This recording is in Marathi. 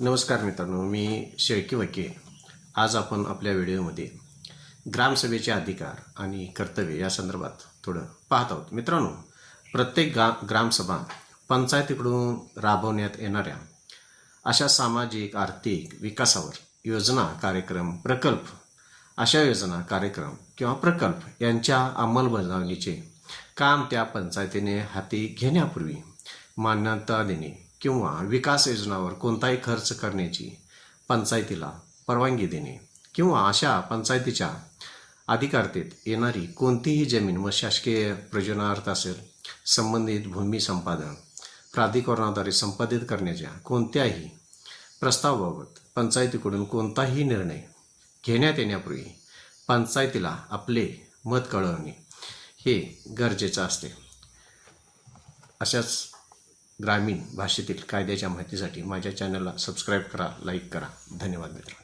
नमस्कार मित्रांनो, मी शेळके वकील. आज आपण आपल्या व्हिडिओमध्ये ग्रामसभेचे अधिकार आणि कर्तव्य या संदर्भात थोडं पाहत आहोत. मित्रांनो, प्रत्येक ग्रामसभा पंचायतीकडून राबवण्यात येणाऱ्या अशा सामाजिक आर्थिक विकासावर योजना, कार्यक्रम, प्रकल्प, अशा योजना, कार्यक्रम किंवा प्रकल्प यांच्या अंमलबजावणीचे काम त्या पंचायतीने हाती घेण्यापूर्वी मान्यता देणे किंवा विकास योजनावर कोणताही खर्च करण्याची पंचायतीला परवानगी देणे किंवा अशा पंचायतीच्या अधिकारात येणारी कोणतीही जमीन व शासकीय प्रयोजनार्थ असेल संबंधित भूमी संपादन प्राधिकरणाद्वारे संपादित करण्याच्या कोणत्याही प्रस्तावाबाबत पंचायतीकडून कोणताही निर्णय घेण्यात येण्यापूर्वी पंचायतीला आपले मत कळवणे हे गरजेचं असते. अशाच ग्रामीण भाषेतील कायद्याच्या माहितीसाठी माझ्या चॅनलला सबस्क्राईब करा, लाईक करा. धन्यवाद मित्रांनो.